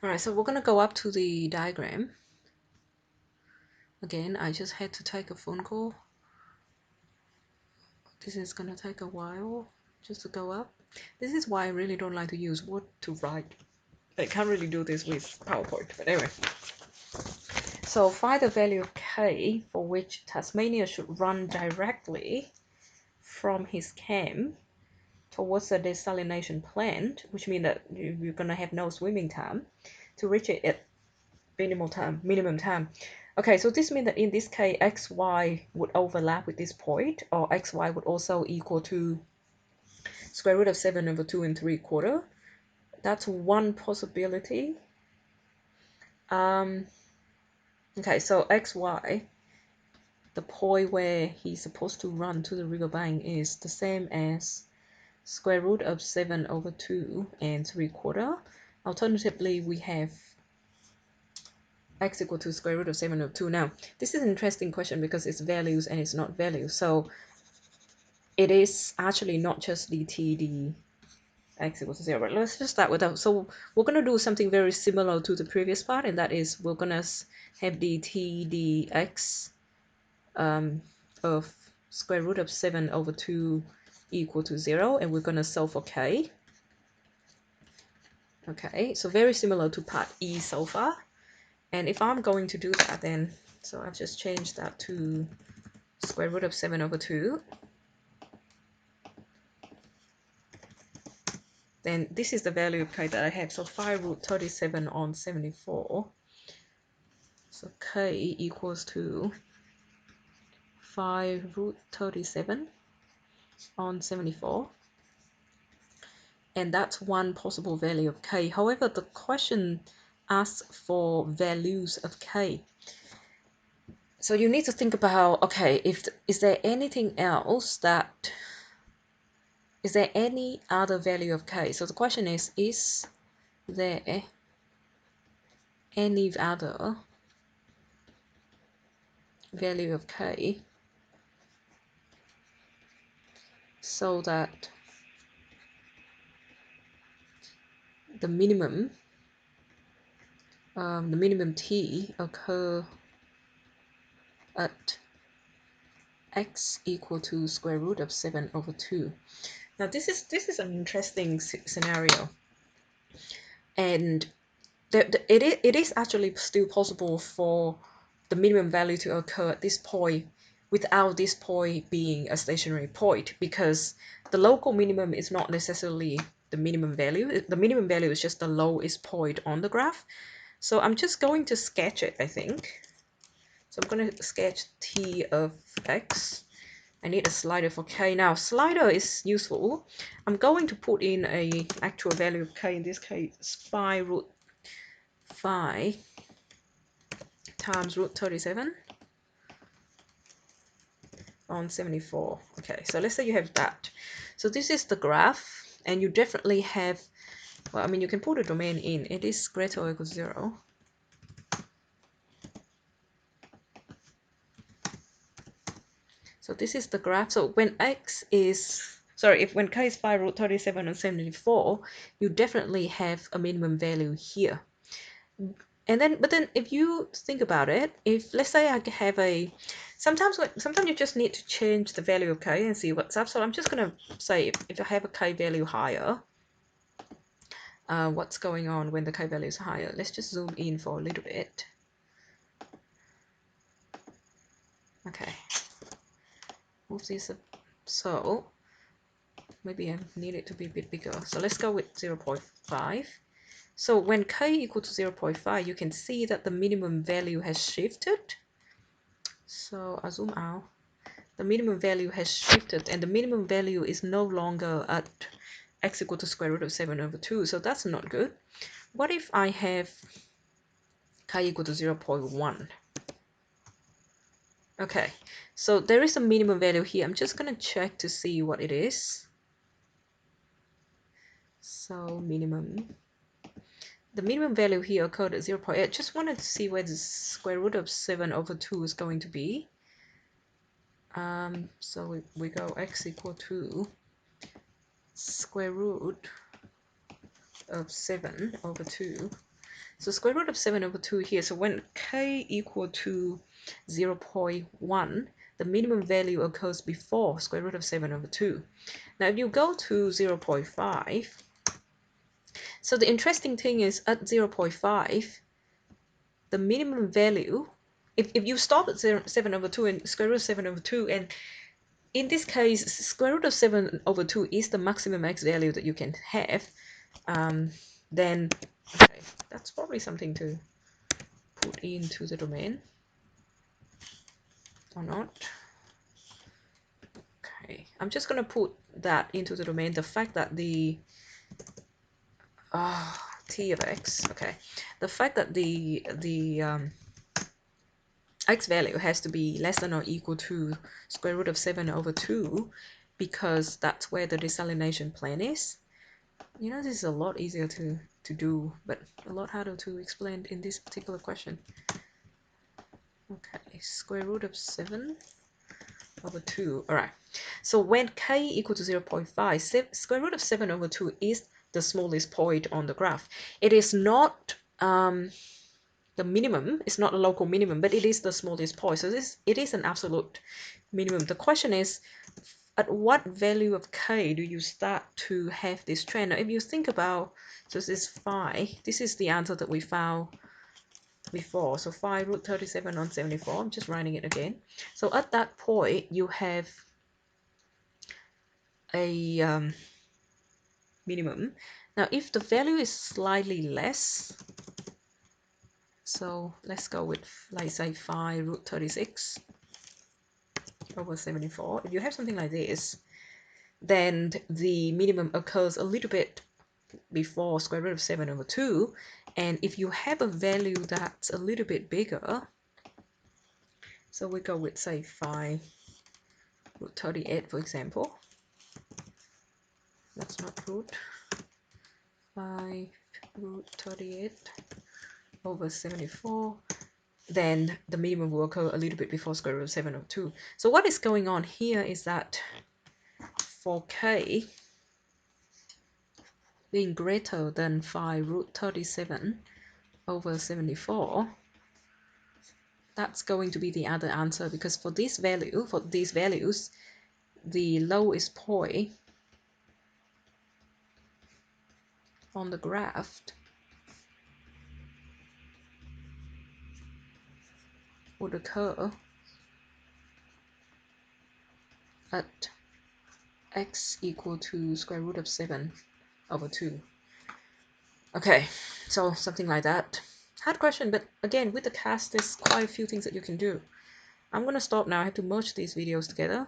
Alright, so we're gonna go up to the diagram. Again, I just had to take a phone call. This is gonna take a while just to go up. This is why I really don't like to use Word to write. I can't really do this with PowerPoint, but anyway. So find the value of k for which Tasmania should run directly from his camp towards the desalination plant, which means that you're gonna have no swimming time to reach it at minimum time. Okay, so this means that in this case, xy would overlap with this point, or xy would also equal to square root of 7 over 2 and 3/4. That's one possibility. Okay, so xy, the point where he's supposed to run to the riverbank, is the same as square root of 7 over 2 and 3/4. Alternatively, we have x equal to square root of 7 over 2. Now, this is an interesting question because it's values and it's not values. So it is actually not just dt x equals to 0. But let's just start with that. So we're going to do something very similar to the previous part, and that is we're going to have dt dx of square root of 7 over 2 equal to 0, and we're going to solve for k. Okay, so very similar to part E so far. And if I'm going to do that, then, so I've just changed that to square root of 7 over 2. Then this is the value of k that I have. So 5 root 37 on 74. So k equals to 5 root 37 on 74. And that's one possible value of k. However, the question asks for values of k. So you need to think about, okay, is there anything else is there any other value of k? So the question is there any other value of k so that the minimum t occur at x equal to square root of 7 over 2. Now this is an interesting scenario, and it is actually still possible for the minimum value to occur at this point without this point being a stationary point, because the local minimum is not necessarily the minimum value. The minimum value is just the lowest point on the graph. So I'm just going to sketch it, I think. So I'm going to sketch t of x. I need a slider for k. Now, slider is useful. I'm going to put in a actual value of k. In this case, 5 root 5 times root 37 on 74. Okay, so let's say you have that. So this is the graph, and you definitely have, well, I mean, you can put a domain in. It is greater or equal to 0. So this is the graph. So when x is, sorry, when k is 5 root 37 and 74, you definitely have a minimum value here. And then, but then if you think about it, if let's say I have sometimes you just need to change the value of k and see what's up. So I'm just going to say if I have a k value higher, what's going on when the k value is higher. Let's just zoom in for a little bit. Okay, move this up. So maybe I need it to be a bit bigger. So let's go with 0.5. So when k equal to 0.5, you can see that the minimum value has shifted. So I'll zoom out. The minimum value has shifted, and the minimum value is no longer at x equal to square root of 7 over 2. So that's not good. What if I have k equal to 0.1? Okay, so there is a minimum value here. I'm just going to check to see what it is. So the minimum value here occurred at 0.8. Just wanted to see where the square root of 7 over 2 is going to be. So we go x equal to square root of 7 over 2. So square root of 7 over 2 here. So when k equal to 0.1, the minimum value occurs before square root of 7 over 2. Now if you go to 0.5, so the interesting thing is at 0.5, the minimum value, if you stop at 7 over 2 and square root of 7 over 2, and in this case, square root of 7 over 2 is the maximum x value that you can have, then, okay, that's probably something to put into the domain, or not. Okay, I'm just going to put that into the domain, the fact that the t of x, okay, the fact that the x value has to be less than or equal to square root of 7 over 2, because that's where the desalination plane is. You know, this is a lot easier to do, but a lot harder to explain in this particular question. Okay, square root of 7 over 2. All right, so when k equal to 0.5, square root of 7 over 2 is the smallest point on the graph. It is not the minimum, it's not a local minimum, but it is the smallest point. So it is an absolute minimum. The question is, at what value of k do you start to have this trend? Now, if you think about, so this is phi, this is the answer that we found before. So phi root 37 on 74, I'm just writing it again. So at that point, you have a minimum. Now, if the value is slightly less, so let's go with, like, say, phi root 36 over 74. If you have something like this, then the minimum occurs a little bit before square root of 7 over 2. And if you have a value that's a little bit bigger, so we go with, say, phi root 38, for example. That's not root. Phi root 38 over 74. Then the minimum will occur a little bit before square root of 7 over 2. So what is going on here is that for k being greater than phi root 37 over 74, that's going to be the other answer, because for this value, for these values, the lowest point on the graph would occur at x equal to square root of 7 over 2. Okay, so something like that. Hard question, but again, with the cast, there's quite a few things that you can do. I'm going to stop now. I have to merge these videos together.